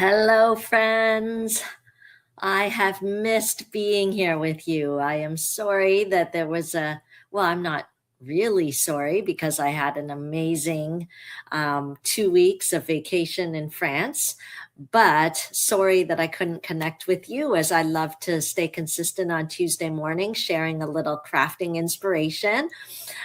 Hello, friends. I have missed being here with you. I am sorry that I'm not really sorry because I had an amazing 2 weeks of vacation in France, but sorry that I couldn't connect with you as I love to stay consistent on Tuesday morning, sharing a little crafting inspiration.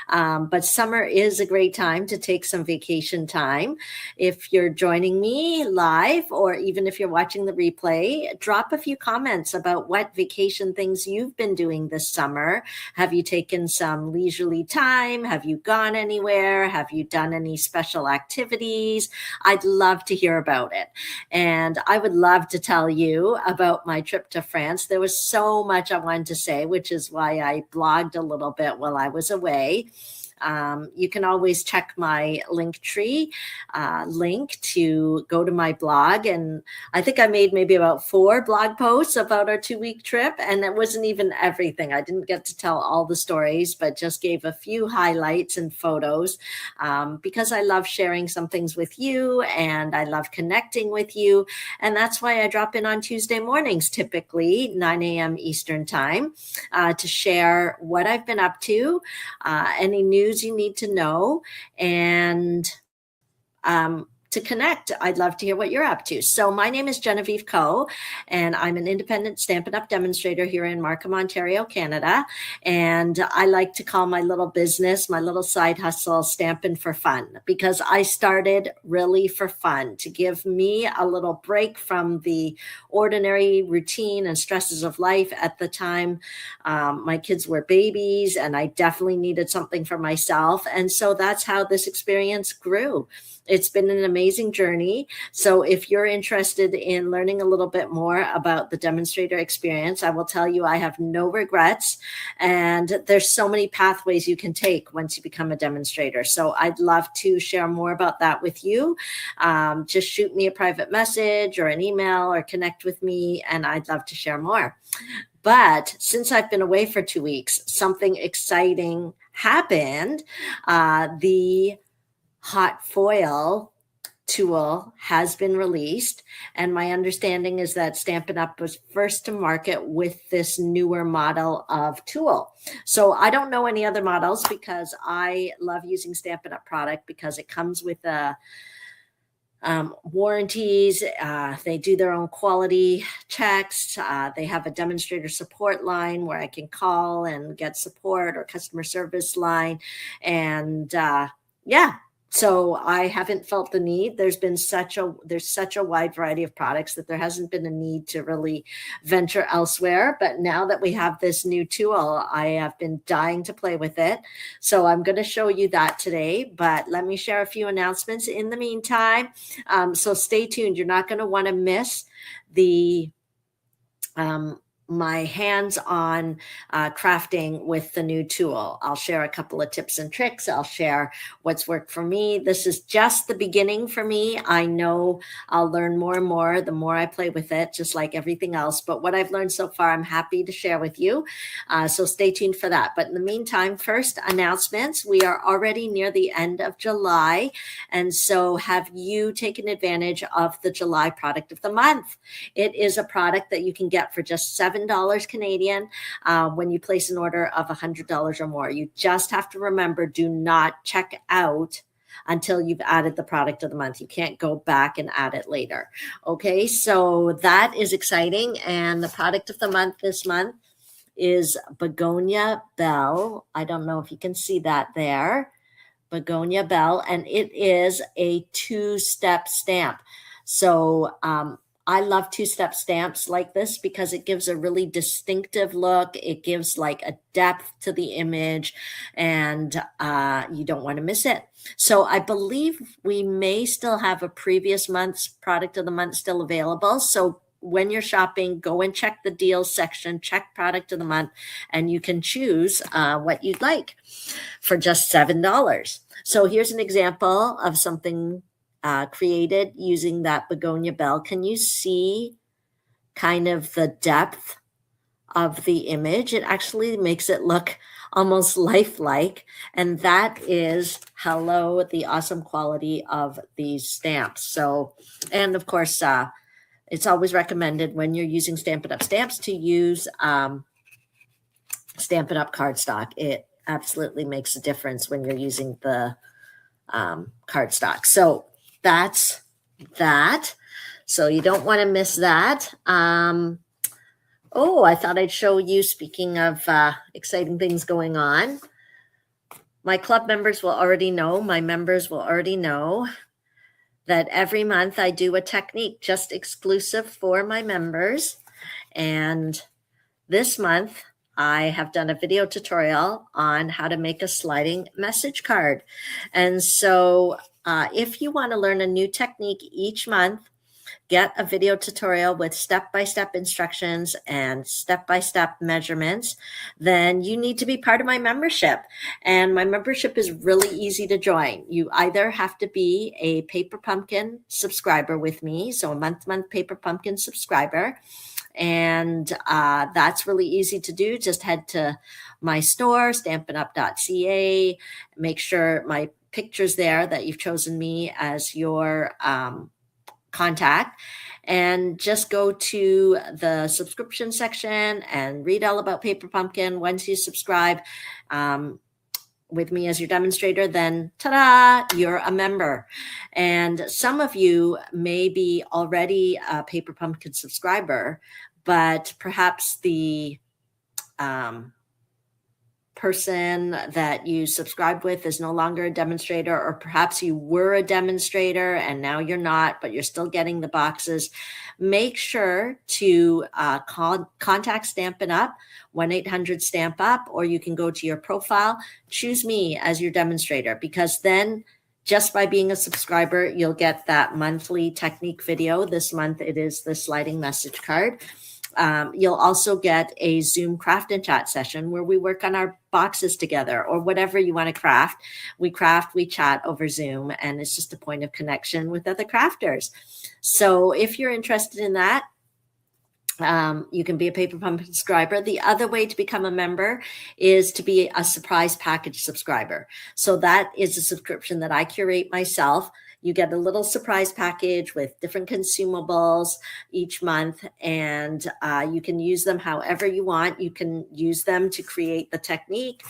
But summer is a great time to take some vacation time. If you're joining me live, or even if you're watching the replay, drop a few comments about what vacation things you've been doing this summer. Have you taken some leisurely time? Have you gone anywhere? Have you done any special activities? I'd love to hear about it. And I would love to tell you about my trip to France. There was so much I wanted to say, which is why I blogged a little bit while I was away. You can always check my Linktree link to go to my blog. And I think I made maybe about 4 blog posts about our 2-week trip. And it wasn't even everything. I didn't get to tell all the stories, but just gave a few highlights and photos because I love sharing some things with you and I love connecting with you. And that's why I drop in on Tuesday mornings, typically 9 a.m. Eastern time, to share what I've been up to, any news you need to know, and to connect. I'd love to hear what you're up to. So my name is Genevieve Coe, and I'm an independent Stampin' Up! Demonstrator here in Markham, Ontario, Canada. And I like to call my little business, my little side hustle, Stampin' for Fun, because I started really for fun, to give me a little break from the ordinary routine and stresses of life. At the time, my kids were babies, and I definitely needed something for myself. And so that's how this experience grew. It's been an amazing journey. So if you're interested in learning a little bit more about the demonstrator experience, I will tell you I have no regrets. And there's so many pathways you can take once you become a demonstrator. So I'd love to share more about that with you. Just shoot me a private message or an email or connect with me, and I'd love to share more. But since I've been away for 2 weeks, something exciting happened. The Hot Foil tool has been released, and my understanding is that Stampin' Up! Was first to market with this newer model of tool. So I don't know any other models because I love using Stampin' Up! Product because it comes with warranties. They do their own quality checks. They have a demonstrator support line where I can call and get support, or customer service line. And so I haven't felt the need. There's such a wide variety of products that there hasn't been a need to really venture elsewhere. But now that we have this new tool, I have been dying to play with it. So I'm going to show you that today, but let me share a few announcements in the meantime. So stay tuned. You're not going to want to miss the my hands-on crafting with the new tool. I'll share a couple of tips and tricks. I'll share what's worked for me. This is just the beginning for me. I know I'll learn more and more the more I play with it, just like everything else. But what I've learned so far, I'm happy to share with you. So stay tuned for that. But in the meantime, first, announcements. We are already near the end of July. And so have you taken advantage of the July product of the month? It is a product that you can get for just $7 Canadian when you place an order of $100 or more. You just have to remember, do not check out until you've added the product of the month. You can't go back and add it later. Okay, so that is exciting. And the product of the month this month is Begonia Bell. I don't know if you can see that there. Begonia Bell, and it is a 2-step stamp. So I love 2-step stamps like this because it gives a really distinctive look. It gives like a depth to the image, and you don't want to miss it. So I believe we may still have a previous month's product of the month still available. So when you're shopping, go and check the deals section, check product of the month, and you can choose what you'd like for just $7. So here's an example of something created using that Begonia Bell. Can you see kind of the depth of the image? It actually makes it look almost lifelike. And that is, hello, the awesome quality of these stamps. So, and of course, it's always recommended when you're using Stampin' Up! Stamps to use Stampin' Up! Cardstock. It absolutely makes a difference when you're using the cardstock. So that's that. So you don't want to miss that. Oh, I thought I'd show you, speaking of exciting things going on. My club members will already know, my members will already know that every month I do a technique just exclusive for my members. And this month I have done a video tutorial on how to make a sliding message card. And so if you want to learn a new technique each month, get a video tutorial with step-by-step instructions and step-by-step measurements, then you need to be part of my membership. And my membership is really easy to join. You either have to be a Paper Pumpkin subscriber with me, so a month-to-month Paper Pumpkin subscriber, and that's really easy to do. Just head to my store, stampinup.ca, make sure my picture's there, that you've chosen me as your contact, and just go to the subscription section and read all about Paper Pumpkin. Once you subscribe with me as your demonstrator, then ta-da, you're a member. And some of you may be already a Paper Pumpkin subscriber, but perhaps the person that you subscribed with is no longer a demonstrator, or perhaps you were a demonstrator and now you're not, but you're still getting the boxes. Make sure to contact Stampin' Up, 1-800-STAMP-UP, or you can go to your profile, choose me as your demonstrator, because then just by being a subscriber, you'll get that monthly technique video. This month it is the sliding message card. You'll also get a Zoom craft and chat session where we work on our boxes together, or whatever you want to craft. We chat over Zoom, and it's just a point of connection with other crafters. So if you're interested in that, you can be a Paper Pumpkin subscriber. The other way to become a member is to be a surprise package subscriber. So that is a subscription that I curate myself. You get a little surprise package with different consumables each month, and you can use them however you want. You can use them to create the technique.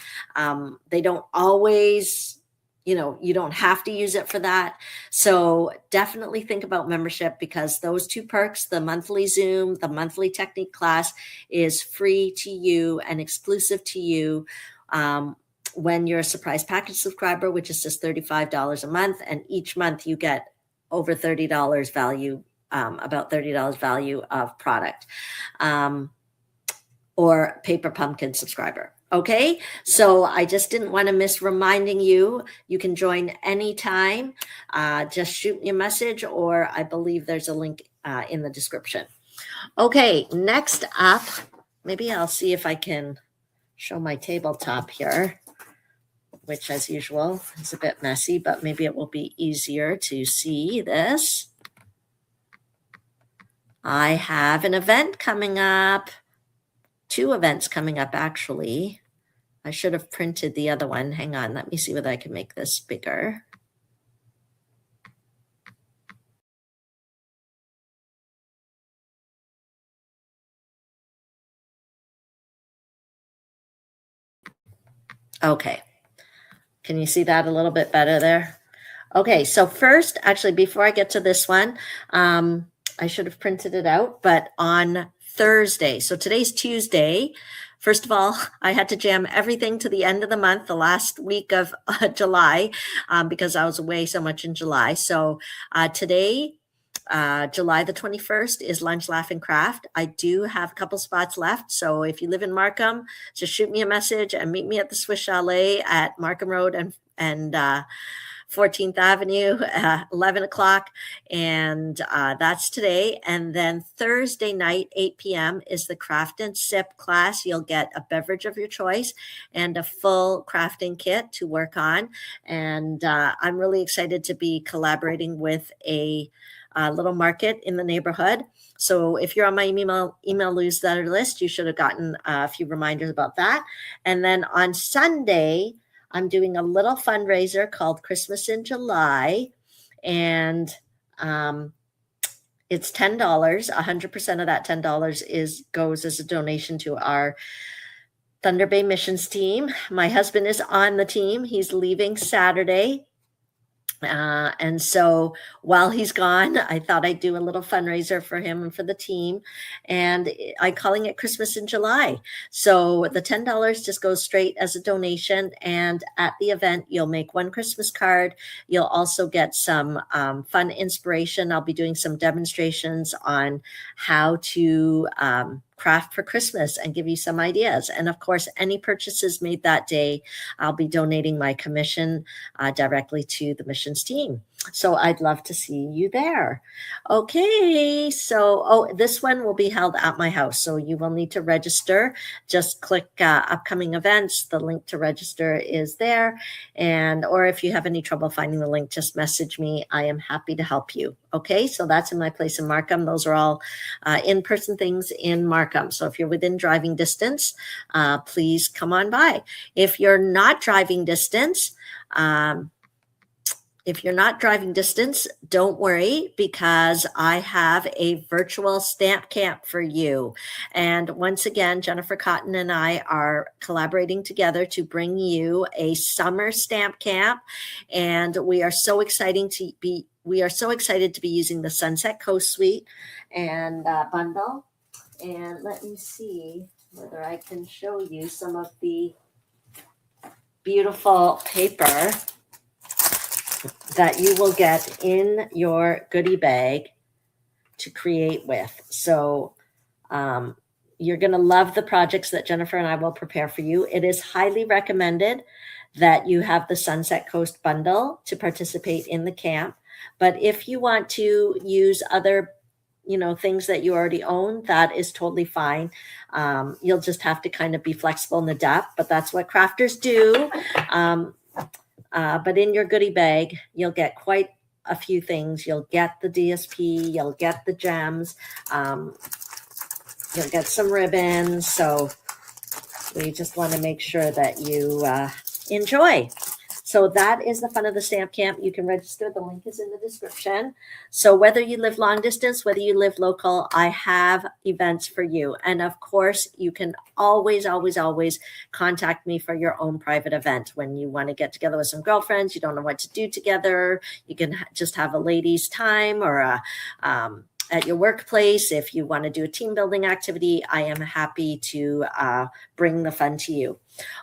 They don't always, you don't have to use it for that. So definitely think about membership, because those two perks, the monthly Zoom, the monthly technique class, is free to you and exclusive to you when you're a surprise package subscriber, which is just $35 a month. And each month you get over $30 value, about $30 value of product, or Paper Pumpkin subscriber. Okay, so I just didn't want to miss reminding you. You can join anytime. Just shoot me a message, or I believe there's a link in the description. Okay, next up, maybe I'll see if I can show my tabletop here, which as usual is a bit messy, but maybe it will be easier to see this. I have an event coming up, 2 events coming up actually. I should have printed the other one. Hang on, let me see whether I can make this bigger. Okay, can you see that a little bit better there? Okay, so first, actually, before I get to this one, I should have printed it out, but on Thursday, so today's Tuesday, first of all, I had to jam everything to the end of the month, the last week of July, because I was away so much in July. So today, July the 21st, is Lunch, Laugh, and Craft. I do have a couple spots left, so if you live in Markham, just shoot me a message and meet me at the Swiss Chalet at Markham Road and 14th Avenue, 11 o'clock, and that's today. And then Thursday night, 8 p.m. is the Craft and Sip class. You'll get a beverage of your choice and a full crafting kit to work on. And I'm really excited to be collaborating with a little market in the neighborhood. So if you're on my email newsletter list, you should have gotten a few reminders about that. And then on Sunday, I'm doing a little fundraiser called Christmas in July. And It's $10. 100% of that $10 goes as a donation to our Thunder Bay missions team. My husband is on the team. He's leaving Saturday. And so while he's gone, I thought I'd do a little fundraiser for him and for the team. And I'm calling it Christmas in July. So the $10 just goes straight as a donation. And at the event, you'll make one Christmas card. You'll also get some fun inspiration. I'll be doing some demonstrations on how to craft for Christmas and give you some ideas. And of course, any purchases made that day, I'll be donating my commission directly to the missions team. So I'd love to see you there. Okay, so this one will be held at my house. So you will need to register. Just click upcoming events. The link to register is there. Or if you have any trouble finding the link, just message me. I am happy to help you. Okay, so that's in my place in Markham. Those are all in-person things in Markham. So if you're within driving distance, please come on by. If you're not driving distance, don't worry, because I have a virtual stamp camp for you. And once again, Jennifer Cotton and I are collaborating together to bring you a summer stamp camp. And we are so excited to be using the Sunset Coast Suite and bundle. And let me see whether I can show you some of the beautiful paper that you will get in your goodie bag to create with. So you're going to love the projects that Jennifer and I will prepare for you. It is highly recommended that you have the Sunset Coast bundle to participate in the camp. But if you want to use other things that you already own, that is totally fine. You'll just have to kind of be flexible and adapt, but that's what crafters do. But in your goodie bag, you'll get quite a few things. You'll get the DSP, you'll get the gems, you'll get some ribbons. So we just want to make sure that you enjoy. So that is the fun of the stamp camp. You can register. The link is in the description. So whether you live long distance, whether you live local, I have events for you. And of course, you can always, always, always contact me for your own private event. When you want to get together with some girlfriends, you don't know what to do together, you can just have a ladies' time, or at your workplace. If you want to do a team building activity, I am happy to bring the fun to you.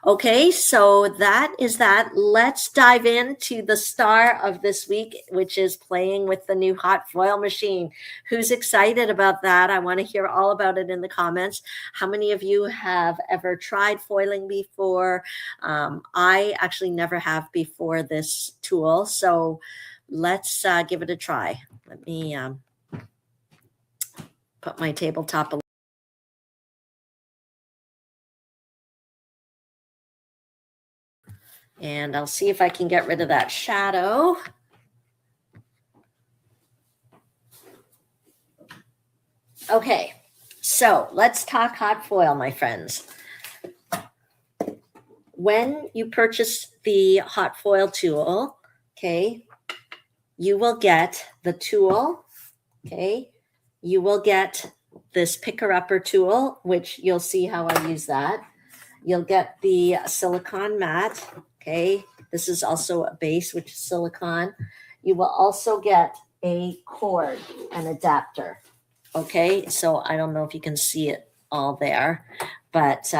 Okay, so that is that. Let's dive into the star of this week, which is playing with the new hot foil machine. Who's excited about that? I want to hear all about it in the comments. How many of you have ever tried foiling before? I actually never have before this tool, so let's give it a try. Let me put my tabletop. And I'll see if I can get rid of that shadow. Okay, so let's talk hot foil, my friends. When you purchase the hot foil tool, okay, you will get the tool, okay? You will get this picker-upper tool, which you'll see how I use that. You'll get the silicone mat, okay? This is also a base, which is silicone. You will also get a cord, an adapter, okay? So I don't know if you can see it all there, but,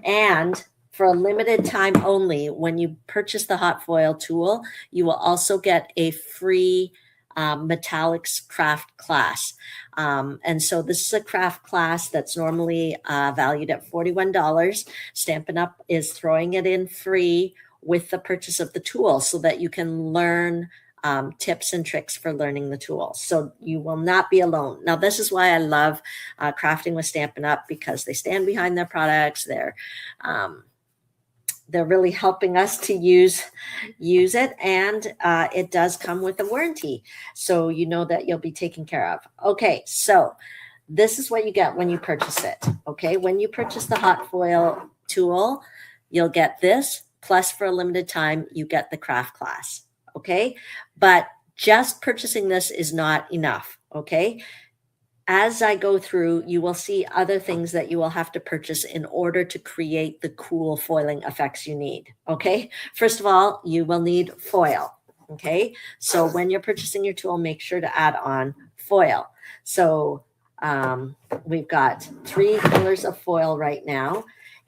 and for a limited time only, when you purchase the hot foil tool, you will also get a free metallics craft class. And so this is a craft class that's normally valued at $41. Stampin' Up! Is throwing it in free with the purchase of the tool so that you can learn tips and tricks for learning the tool. So you will not be alone. Now, this is why I love crafting with Stampin' Up! Because they stand behind their products. They're really helping us to use it, and it does come with a warranty, so you know that you'll be taken care of. Okay, so this is what you get when you purchase it. Okay, when you purchase the hot foil tool, you'll get this, plus for a limited time, you get the craft class. Okay, but just purchasing this is not enough, okay? As I go through, you will see other things that you will have to purchase in order to create the cool foiling effects you need, okay? First of all, you will need foil, okay? So when you're purchasing your tool, make sure to add on foil. So we've got 3 colors of foil right now.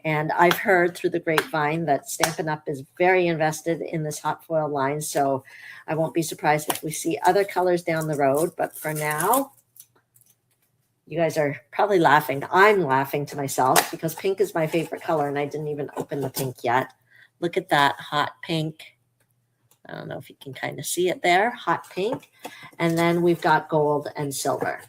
And I've heard through the grapevine that Stampin' Up! Is very invested in this hot foil line. So I won't be surprised if we see other colors down the road. But for now, you guys are probably laughing. I'm laughing to myself because pink is my favorite color and I didn't even open the pink yet. Look at that hot pink. I don't know if you can kind of see it there, hot pink. And then we've got gold and silver.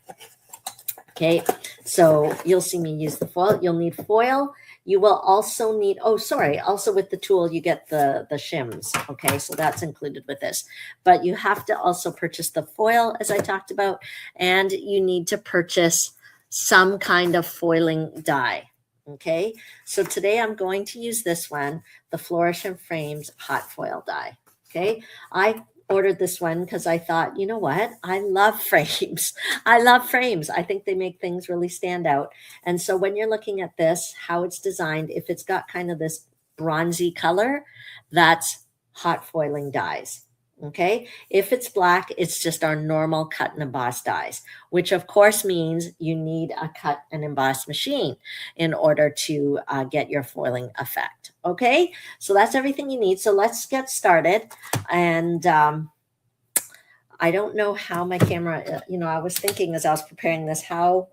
Okay, so you'll see me use the foil. You'll need foil. You will also need, also with the tool, you get the shims. Okay, so that's included with this. But you have to also purchase the foil, as I talked about, and you need to purchase some kind of foiling die. Okay, so today I'm going to use this one, the Flourish and Frames hot foil die. Okay, I ordered this one because I thought, you know what? I love frames. I love frames. I think they make things really stand out. And so when you're looking at this, how it's designed, if it's got kind of this bronzy color, that's hot foiling dies. Okay. If it's black, it's just our normal cut and emboss dies, which of course means you need a cut and emboss machine in order to get your foiling effect. Okay. So that's everything you need. So let's get started. And I don't know how my camera, I was thinking as I was preparing this, how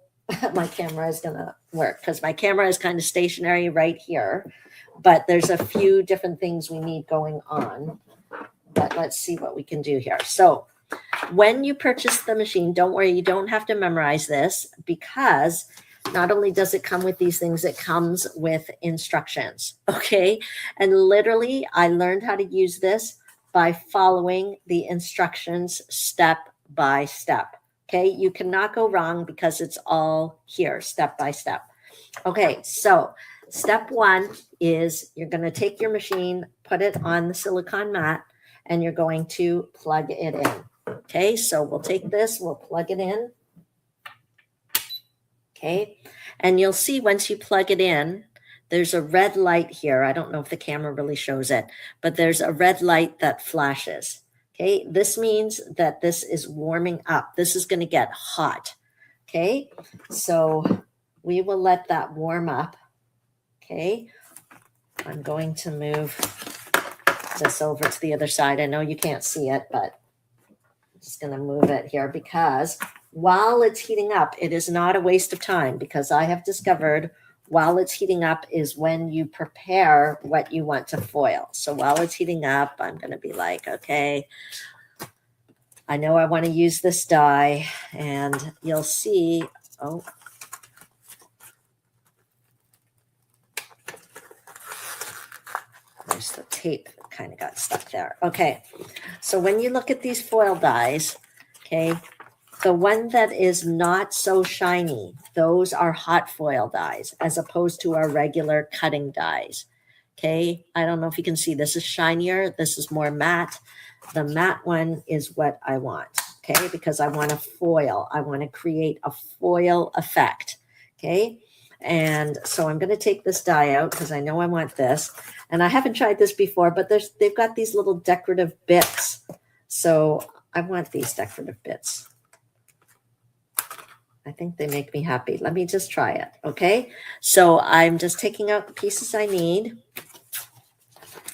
my camera is going to work, because my camera is kind of stationary right here, but there's a few different things we need going on. But let's see what we can do here. So when you purchase the machine, don't worry, you don't have to memorize this, because not only does it come with these things, it comes with instructions. Okay. And literally, I learned how to use this by following the instructions step by step. Okay. You cannot go wrong because it's all here step by step. Okay. So step 1 is you're going to take your machine, put it on the silicone mat, and you're going to plug it in. Okay, so we'll take this, we'll plug it in. Okay, and you'll see once you plug it in, there's a red light here. I don't know if the camera really shows it, but there's a red light that flashes. Okay, this means that this is warming up. This is going to get hot. Okay, so we will let that warm up. Okay, I'm going to move this over to the other side. I know you can't see it, but I'm just going to move it here, because while it's heating up, it is not a waste of time, because I have discovered while it's heating up is when you prepare what you want to foil. So while it's heating up, I'm going to be like, okay, I know I want to use this die, and you'll see, there's the tape that kind of got stuck there. Okay, so when you look at these foil dies, okay, the one that is not so shiny, those are hot foil dies, as opposed to our regular cutting dies. Okay, I don't know if you can see, this is shinier, this is more matte. The matte one is what I want, okay, because I want a foil. I want to create a foil effect, okay? And so I'm going to take this die out because I know I want this. And I haven't tried this before, but they've got these little decorative bits. So I want these decorative bits. I think they make me happy. Let me just try it, okay? So I'm just taking out the pieces I need.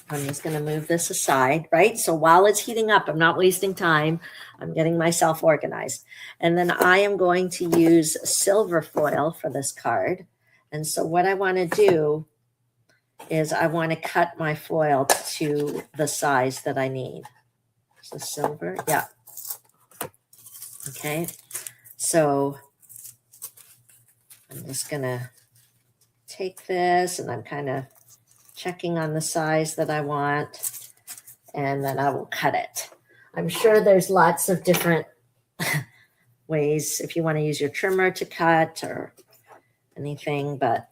I'm just going to move this aside, right? So while it's heating up, I'm not wasting time. I'm getting myself organized. And then I am going to use silver foil for this card. And so what I want to do is I want to cut my foil to the size that I need. So silver, yeah. Okay, so I'm just going to take this, and I'm kind of checking on the size that I want, and then I will cut it. I'm sure there's lots of different ways if you want to use your trimmer to cut or anything, but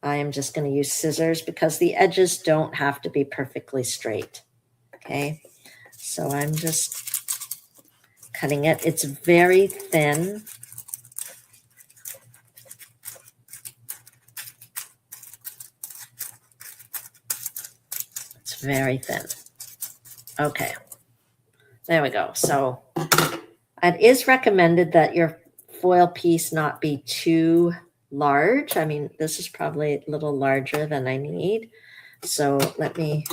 I am just going to use scissors because the edges don't have to be perfectly straight. Okay, so I'm just cutting it. It's very thin. It's very thin. Okay, there we go. So it is recommended that your foil piece not be too large. I mean, this is probably a little larger than I need. So let me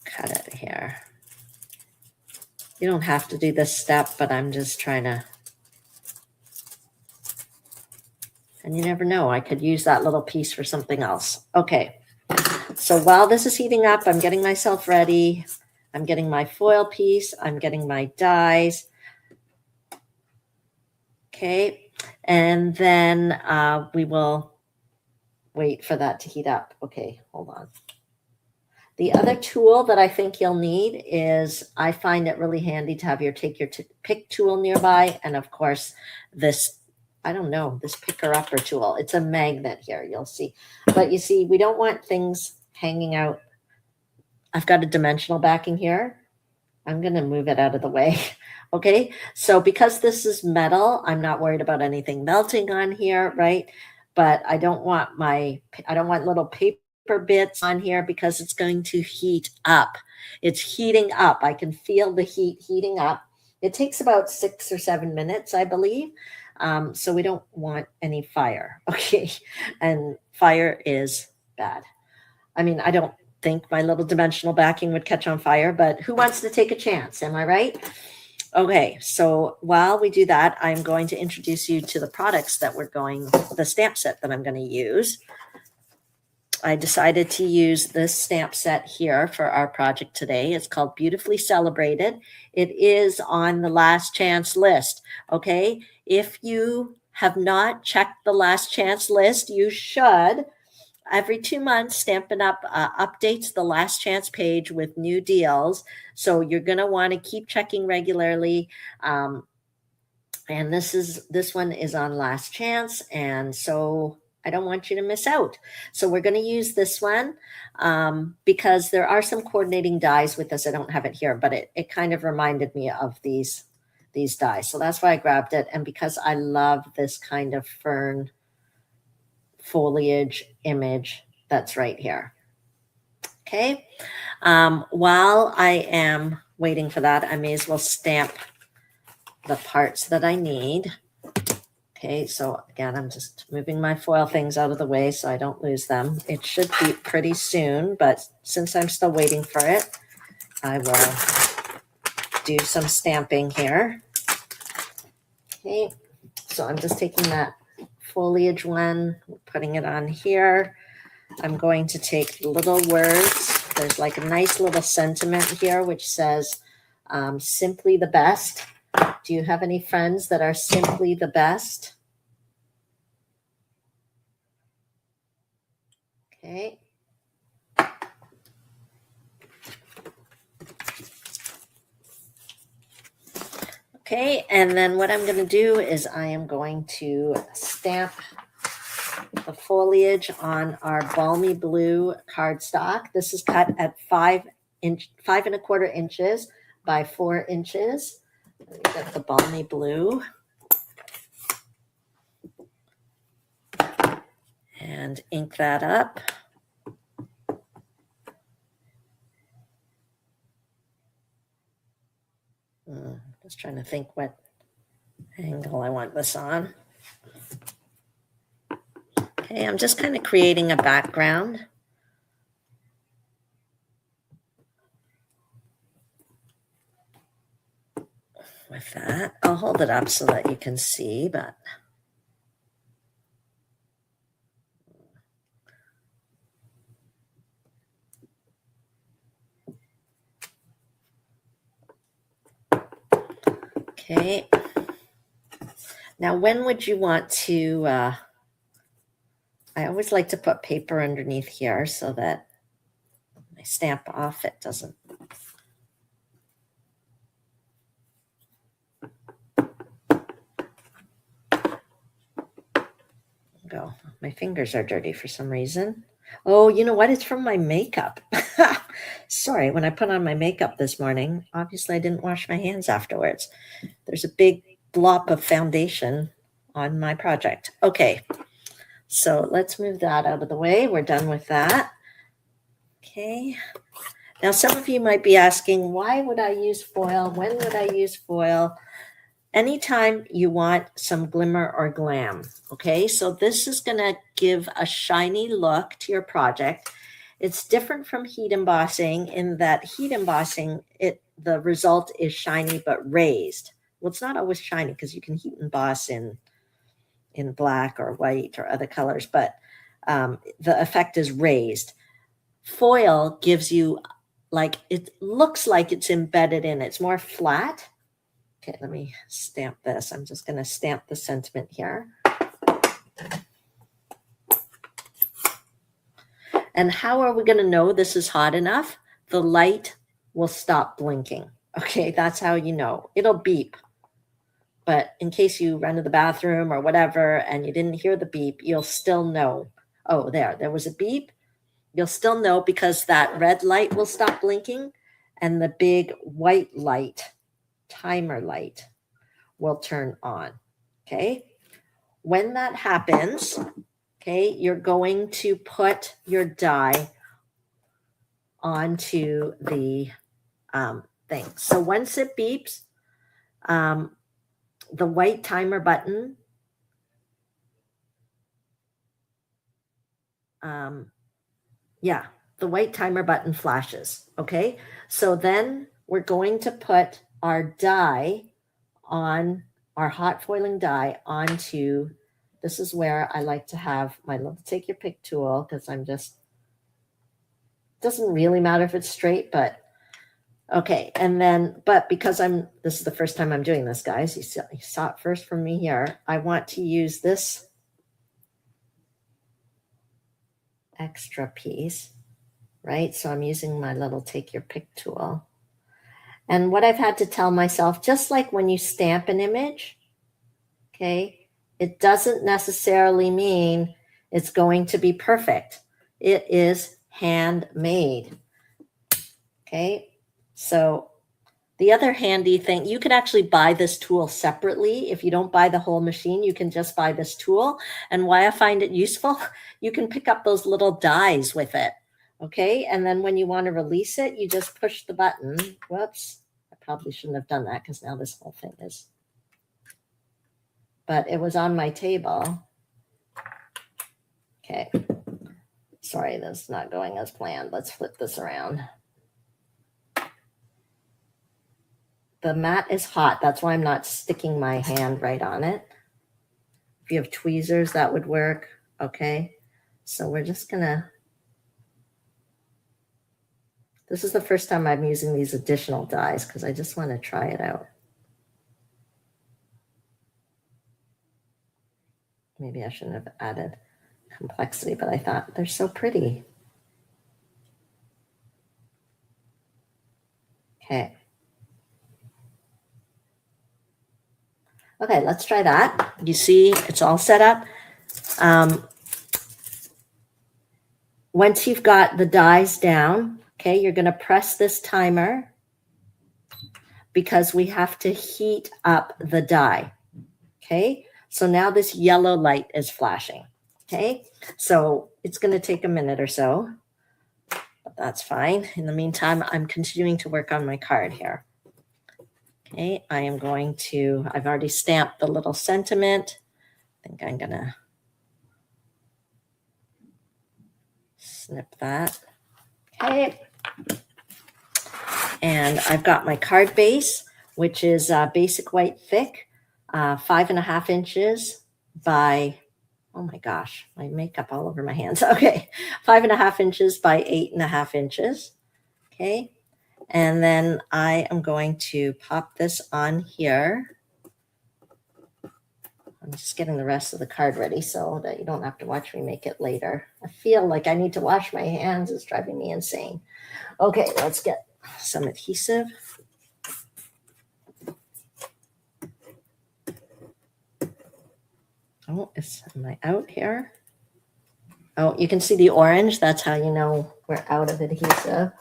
cut it here. You don't have to do this step, but I'm just trying to, and you never know, I could use that little piece for something else. Okay, so while this is heating up, I'm getting myself ready. I'm getting my foil piece. I'm getting my dies. Okay, and then we will wait for that to heat up. Okay, hold on. The other tool that I think you'll need is, I find it really handy to have your take your pick tool nearby. And of course, this, I don't know, this picker upper tool. It's a magnet here, you'll see. But you see, we don't want things hanging out. I've got a dimensional backing here. I'm going to move it out of the way. Okay, so because this is metal, I'm not worried about anything melting on here, right? But I don't want little paper bits on here because it's going to heat up. It's heating up. I can feel the heat heating up. It takes about 6 or 7 minutes, I believe. So we don't want any fire. Okay, and fire is bad. I mean, I don't think my little dimensional backing would catch on fire, but who wants to take a chance? Am I right? Okay, so while we do that, I'm going to introduce you to the products that the stamp set that I'm going to use. I decided to use this stamp set here for our project today. It's called Beautifully Celebrated. It is on the last chance list, okay? If you have not checked the last chance list, you should. Every 2 months, Stampin' Up! Updates the last chance page with new deals. So you're going to want to keep checking regularly. And this one is on last chance. And so I don't want you to miss out. So we're going to use this one because there are some coordinating dies with this. I don't have it here, but it kind of reminded me of these dies. So that's why I grabbed it. And because I love this kind of fern foliage image that's right here. Okay, while I am waiting for that, I may as well stamp the parts that I need. Okay, so again, I'm just moving my foil things out of the way so I don't lose them. It should be pretty soon, but since I'm still waiting for it, I will do some stamping here. Okay, so I'm just taking that foliage one, putting it on here. I'm going to take little words. There's like a nice little sentiment here which says simply the best. Do you have any friends that are simply the best? Okay. Okay, and then what I'm going to do is I am going to stamp the foliage on our balmy blue cardstock. This is cut at 5 1/4 inches by 4 inches. Let me get the balmy blue. And ink that up. Just trying to think what angle I want this on. Okay, I'm just kind of creating a background. With that, I'll hold it up so that you can see, but okay. Now, when would you want to, I always like to put paper underneath here so that when I stamp off, it doesn't. Go. My fingers are dirty for some reason. Oh, you know what? It's from my makeup. Sorry, when I put on my makeup this morning, obviously I didn't wash my hands afterwards. There's a big blob of foundation on my project. Okay, so let's move that out of the way. We're done with that. Okay. Now, some of you might be asking, why would I use foil? When would I use foil? Anytime you want some glimmer or glam. Okay, so this is going to give a shiny look to your project. It's different from heat embossing in that heat embossing, the result is shiny but raised. Well, it's not always shiny because you can heat emboss in black or white or other colors, but the effect is raised. Foil gives you, like, it looks like it's embedded in. It's more flat. Okay, let me stamp this. I'm just going to stamp the sentiment here. And how are we going to know this is hot enough? The light will stop blinking. Okay, that's how you know. It'll beep. But in case you run to the bathroom or whatever and you didn't hear the beep, you'll still know. Oh, there was a beep. You'll still know because that red light will stop blinking and the big white light, timer light, will turn on. Okay. When that happens, okay, you're going to put your die onto the thing. So once it beeps, the white timer button the white timer button flashes. Okay, so then we're going to put our die on, our hot foiling die onto, this is where I like to have my little take your pick tool, because I'm just, doesn't really matter if it's straight, but okay. And then, but because this is the first time I'm doing this, guys, you saw it first from me here. I want to use this extra piece, right? So I'm using my little take your pick tool. And what I've had to tell myself, just like when you stamp an image, okay, it doesn't necessarily mean it's going to be perfect. It is handmade. Okay, so the other handy thing, you could actually buy this tool separately. If you don't buy the whole machine, you can just buy this tool. And why I find it useful, you can pick up those little dies with it. Okay, and then when you want to release it, you just push the button. Whoops, I probably shouldn't have done that because now this whole thing is, but it was on my table. Okay, sorry, that's not going as planned. Let's flip this around. The mat is hot. That's why I'm not sticking my hand right on it. If you have tweezers, that would work. Okay, so we're just gonna, this is the first time I'm using these additional dies because I just want to try it out. Maybe I shouldn't have added complexity, but I thought they're so pretty. Okay. Okay, let's try that. You see, it's all set up. Once you've got the dies down, okay, you're going to press this timer because we have to heat up the die. Okay, so now this yellow light is flashing. Okay, so it's going to take a minute or so, but that's fine. In the meantime, I'm continuing to work on my card here. Okay, I am going to, I've already stamped the little sentiment. I think I'm going to snip that. Okay, and I've got my card base, which is basic white thick, 5.5 inches by, oh my gosh, my makeup all over my hands. Okay, 5.5 inches by 8.5 inches. Okay, and then I am going to pop this on here. I'm just getting the rest of the card ready so that you don't have to watch me make it later. I feel like I need to wash my hands. It's driving me insane. Okay, let's get some adhesive. Oh, am I out here? Oh, you can see the orange. That's how you know we're out of adhesive.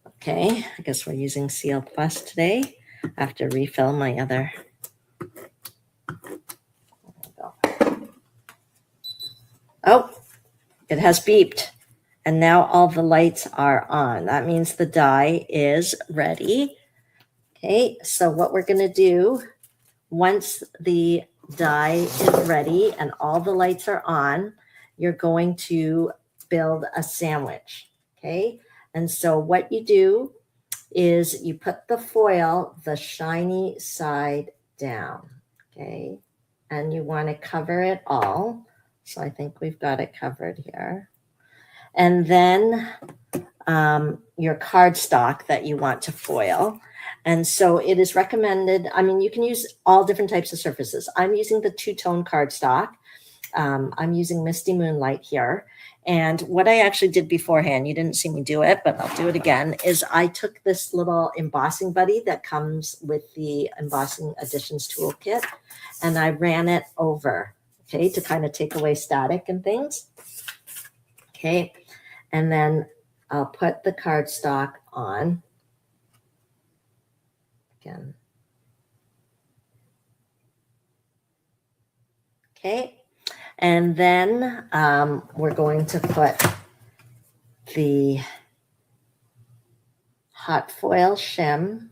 Okay, I guess we're using Seal Plus today. I have to refill my other. Oh, it has beeped. And now all the lights are on. That means the die is ready. Okay, so what we're going to do, once the die is ready and all the lights are on, you're going to build a sandwich. Okay, and so what you do is you put the foil, the shiny side down. Okay, and you want to cover it all. So I think we've got it covered here. And then your cardstock that you want to foil. And so it is recommended, I mean, you can use all different types of surfaces. I'm using the two-tone cardstock. I'm using Misty Moonlight here. And what I actually did beforehand, you didn't see me do it, but I'll do it again, is I took this little embossing buddy that comes with the Embossing Additions Toolkit, and I ran it over, okay, to kind of take away static and things. Okay, and then I'll put the cardstock on again. Okay, and then we're going to put the hot foil shim,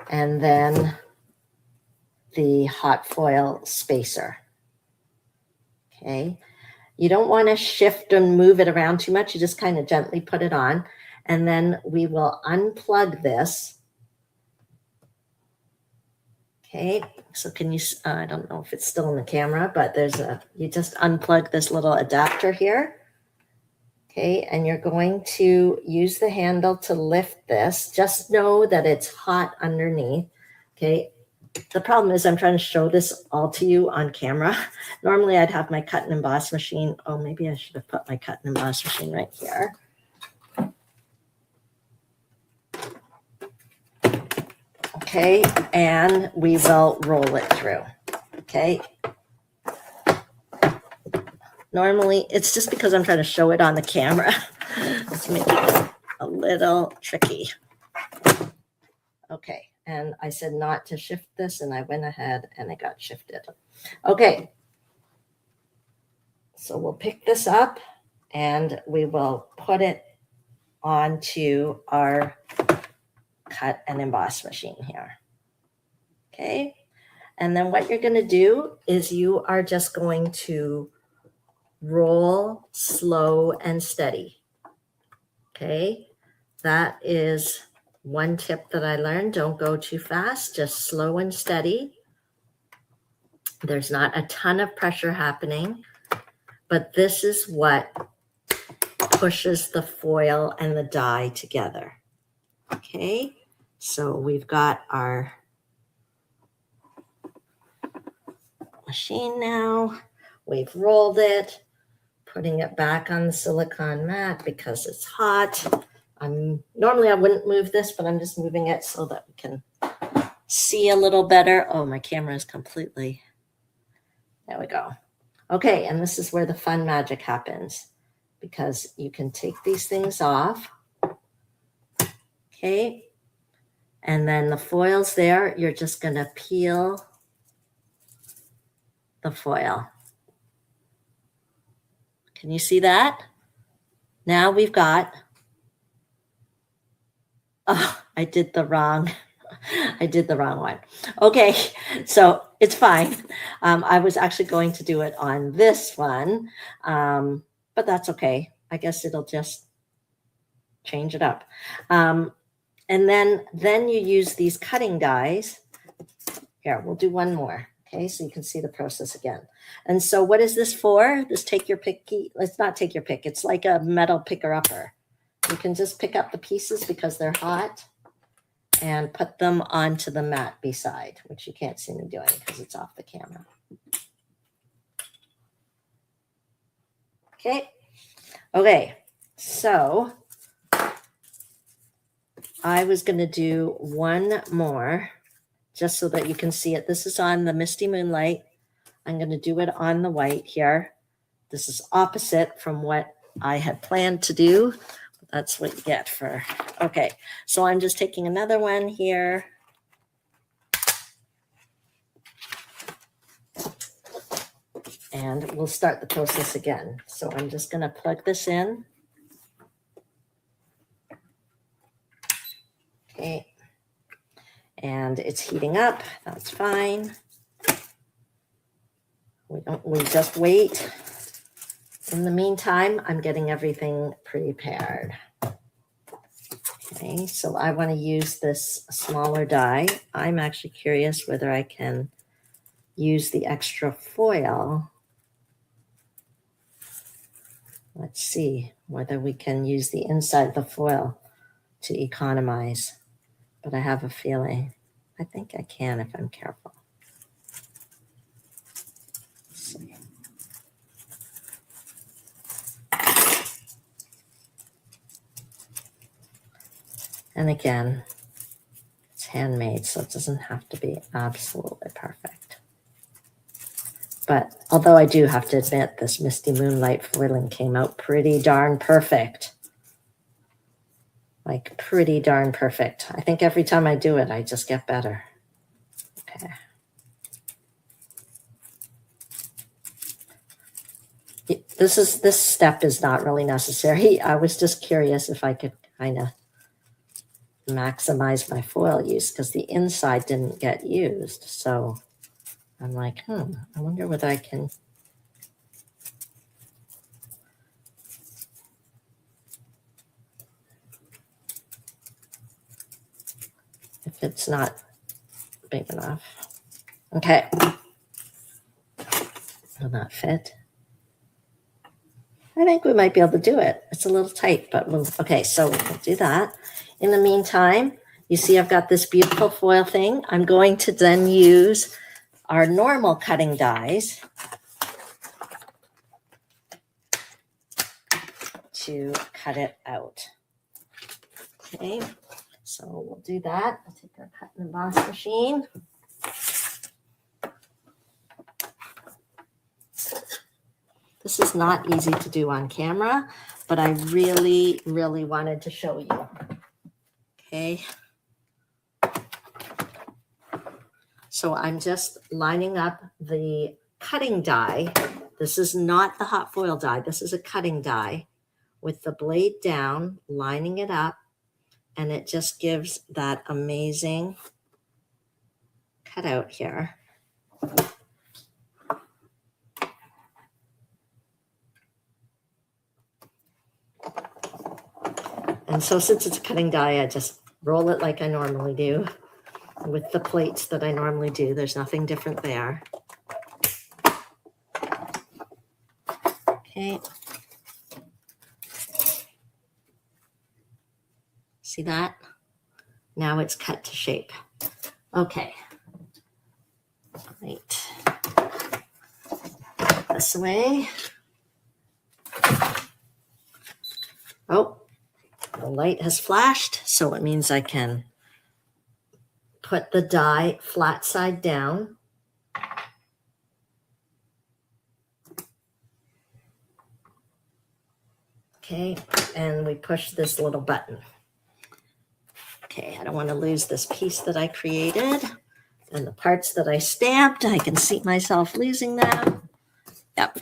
and then the hot foil spacer. Okay, you don't want to shift and move it around too much. You just kind of gently put it on, and then we will unplug this. Okay, so can you, I don't know if it's still in the camera, but you just unplug this little adapter here. Okay, and you're going to use the handle to lift this. Just know that it's hot underneath. Okay, the problem is I'm trying to show this all to you on camera. Normally I'd have my cut and emboss machine. Oh, maybe I should have put my cut and emboss machine right here. Okay, and we will roll it through. Okay. Normally, it's just because I'm trying to show it on the camera. It's making it a little tricky. Okay, and I said not to shift this, and I went ahead and it got shifted. Okay, so we'll pick this up and we will put it onto our cut and emboss machine here. Okay, and then what you're going to do is you are just going to roll slow and steady. Okay, that is one tip that I learned. Don't go too fast, just slow and steady. There's not a ton of pressure happening, but this is what pushes the foil and the die together. Okay, so we've got our machine now. We've rolled it, putting it back on the silicone mat because it's hot. Normally I wouldn't move this, but I'm just moving it so that we can see a little better. Oh, my camera is completely, there we go. Okay, and this is where the fun magic happens because you can take these things off. Okay, and then the foil's there. You're just gonna peel the foil. Can you see that? Now we've got, oh, I did the wrong one. Okay, so it's fine. I was actually going to do it on this one, but that's okay. I guess it'll just change it up. And then you use these cutting dies. Here, we'll do one more. Okay, so you can see the process again. And so what is this for? This take your picky, let's not take your pick. It's like a metal picker-upper. You can just pick up the pieces because they're hot and put them onto the mat beside, which you can't see me doing because it's off the camera. Okay, so I was going to do one more just so that you can see it. This is on the Misty Moonlight. I'm going to do it on the white here. This is opposite from what I had planned to do. That's what you get for, okay. So I'm just taking another one here. And we'll start the process again. So I'm just going to plug this in. Okay. And it's heating up. That's fine. We just wait. In the meantime, I'm getting everything prepared. Okay, so I want to use this smaller die. I'm actually curious whether I can use the extra foil. Let's see whether we can use the inside of the foil to economize. But I have a feeling, I think I can if I'm careful. Let's see. And again, it's handmade, so it doesn't have to be absolutely perfect. But although I do have to admit, this Misty Moonlight foiling came out pretty darn perfect. Like pretty darn perfect. I think every time I do it, I just get better. Okay. This step is not really necessary. I was just curious if I could kind of maximize my foil use because the inside didn't get used. So I'm like, I wonder whether I can. If it's not big enough. Okay. Will that fit? I think we might be able to do it. It's a little tight, but okay, so we'll do that. In the meantime, you see I've got this beautiful foil thing. I'm going to then use our normal cutting dies to cut it out. Okay, so we'll do that. I'll take our cut and emboss machine. This is not easy to do on camera, but I really, really wanted to show you. Okay. So I'm just lining up the cutting die. This is not the hot foil die. This is a cutting die with the blade down, lining it up, and it just gives that amazing cutout here. And so since it's a cutting die, I just roll it like I normally do with the plates that I normally do. There's nothing different there. Okay. See that? Now it's cut to shape. Okay. Right. This way. Oh. The light has flashed, so it means I can put the die flat side down. Okay, and we push this little button. Okay, I don't want to lose this piece that I created and the parts that I stamped. I can see myself losing them. Yep.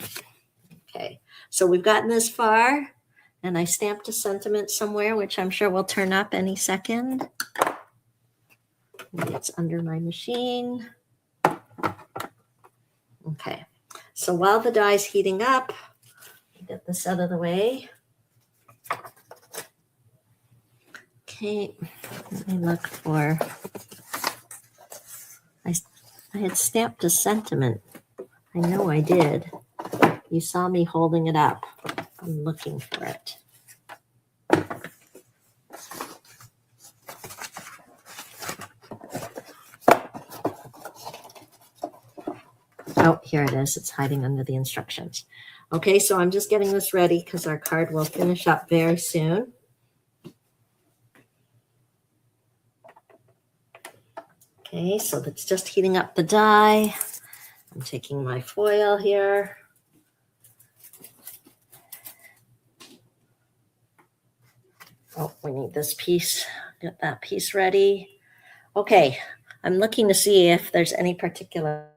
Okay, so we've gotten this far. And I stamped a sentiment somewhere, which I'm sure will turn up any second. Maybe it's under my machine. Okay, so while the die's heating up, get this out of the way. Okay, let me look for, I had stamped a sentiment. I know I did. You saw me holding it up. I'm looking for it. Oh, here it is. It's hiding under the instructions. Okay, so I'm just getting this ready because our card will finish up very soon. Okay, so that's just heating up the die. I'm taking my foil here. Oh, we need this piece. Get that piece ready. Okay, I'm looking to see if there's any particular.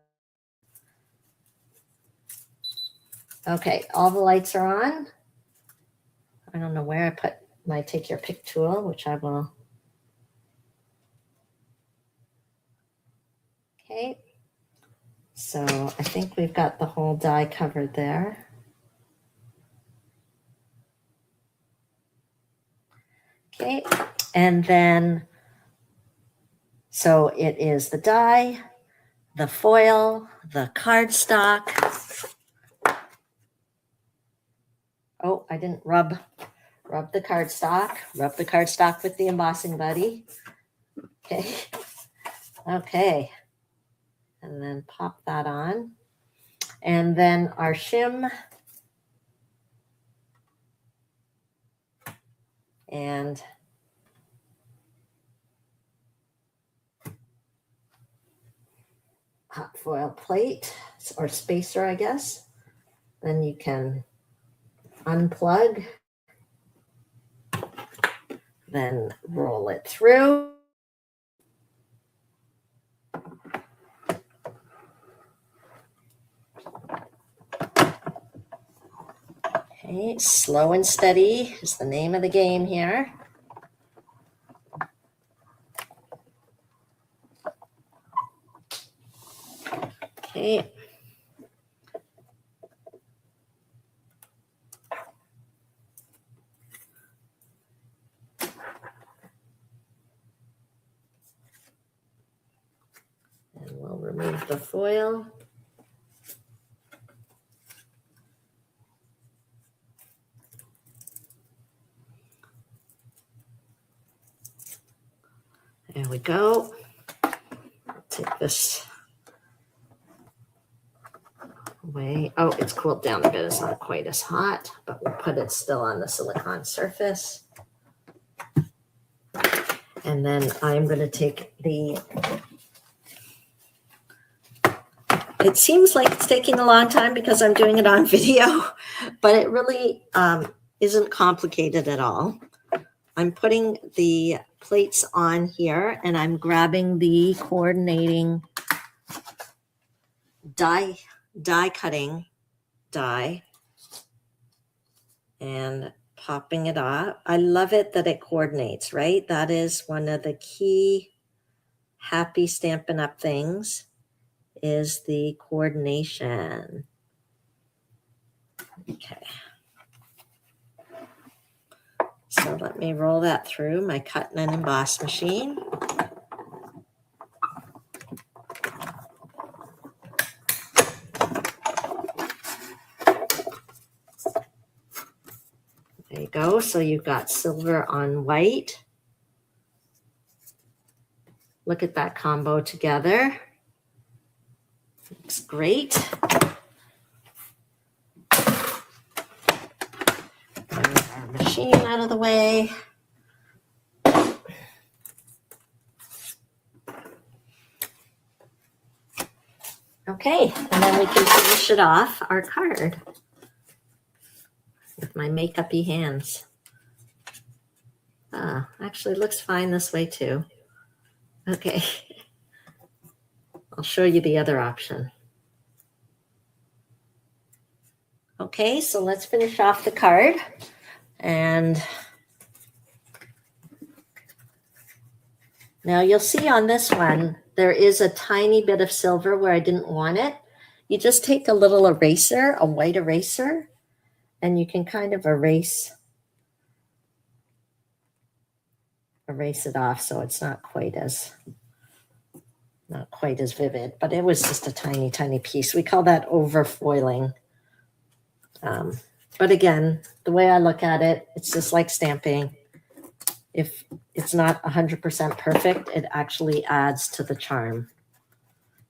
Okay, all the lights are on. I don't know where I put my take your pick tool, which I will. Okay, so I think we've got the whole die covered there. Okay, and then, so it is the die, the foil, the cardstock. Oh, I didn't rub the cardstock. Rub the cardstock with the embossing buddy. Okay. Okay. And then pop that on. And then our shim. And hot foil plate or spacer, I guess. Then you can unplug. Then roll it through. Okay, slow and steady is the name of the game here. Okay. And we'll remove the foil. There we go. Take this away. Oh, it's cooled down a bit. It's not quite as hot, but we'll put it still on the silicone surface. And then I'm going to take it seems like it's taking a long time because I'm doing it on video, but it really isn't complicated at all. I'm putting the plates on here and I'm grabbing the coordinating die cutting die and popping it off. I love it that it coordinates, right? That is one of the key happy Stampin' Up things is the coordination. Okay. So let me roll that through my cut and emboss machine. There you go. So you've got silver on white. Look at that combo together. Looks great. Move our machine out of the way. Okay, and then we can finish it off our card with my makeup-y hands. Actually looks fine this way too. Okay, I'll show you the other option. Okay, so let's finish off the card. And now you'll see on this one, there is a tiny bit of silver where I didn't want it. You just take a little eraser, a white eraser, and you can kind of erase it off so it's not quite as vivid, but it was just a tiny piece. We call that overfoiling. But again, the way I look at it, it's just like stamping. If it's not 100% perfect, it actually adds to the charm,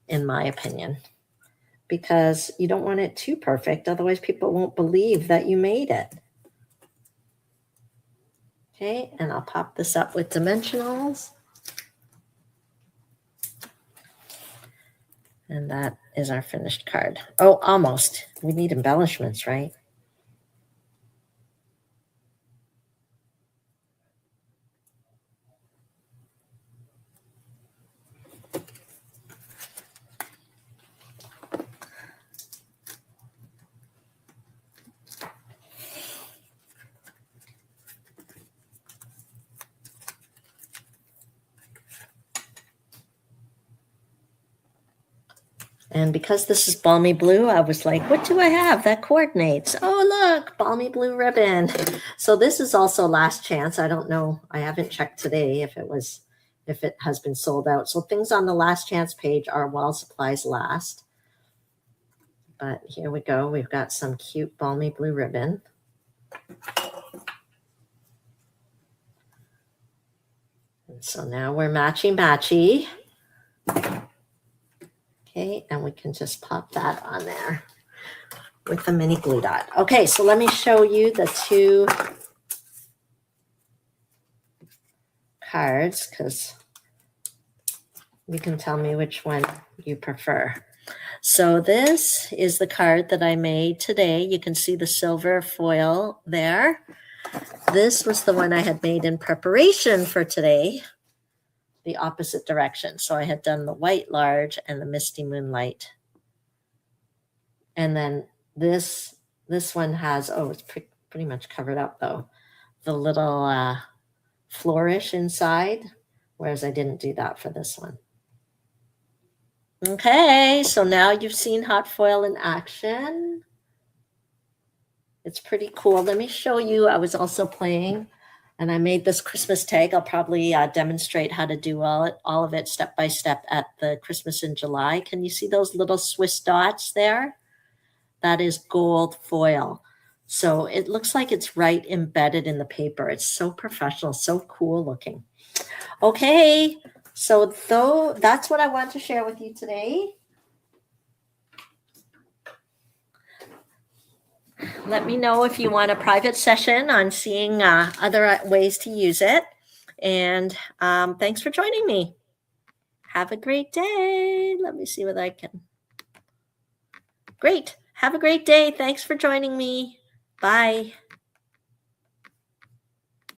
in my opinion, because you don't want it too perfect. Otherwise, people won't believe that you made it. Okay, and I'll pop this up with dimensionals. And that is our finished card. Oh, almost. We need embellishments, right? And because this is balmy blue, I was like, what do I have that coordinates? Oh, look, balmy blue ribbon. So this is also last chance. I don't know. I haven't checked today if it has been sold out. So things on the last chance page are while supplies last. But here we go. We've got some cute balmy blue ribbon. And so now we're matchy-matchy. Okay, and we can just pop that on there with the mini glue dot. Okay, so let me show you the two cards because you can tell me which one you prefer. So this is the card that I made today. You can see the silver foil there. This was the one I had made in preparation for today, the opposite direction. So I had done the white large and the misty moonlight. And then this one has, oh, it's pretty much covered up though, the little flourish inside, whereas I didn't do that for this one. Okay, so now you've seen hot foil in action. It's pretty cool. Let me show you. I was also playing and I made this Christmas tag. I'll probably demonstrate how to do all of it step by step at the Christmas in July. Can you see those little Swiss dots there? That is gold foil. So it looks like it's right embedded in the paper. It's so professional, so cool looking. Okay, so that's what I want to share with you today. Let me know if you want a private session on seeing other ways to use it. And thanks for joining me. Have a great day. Let me see what I can. Great. Have a great day. Thanks for joining me. Bye.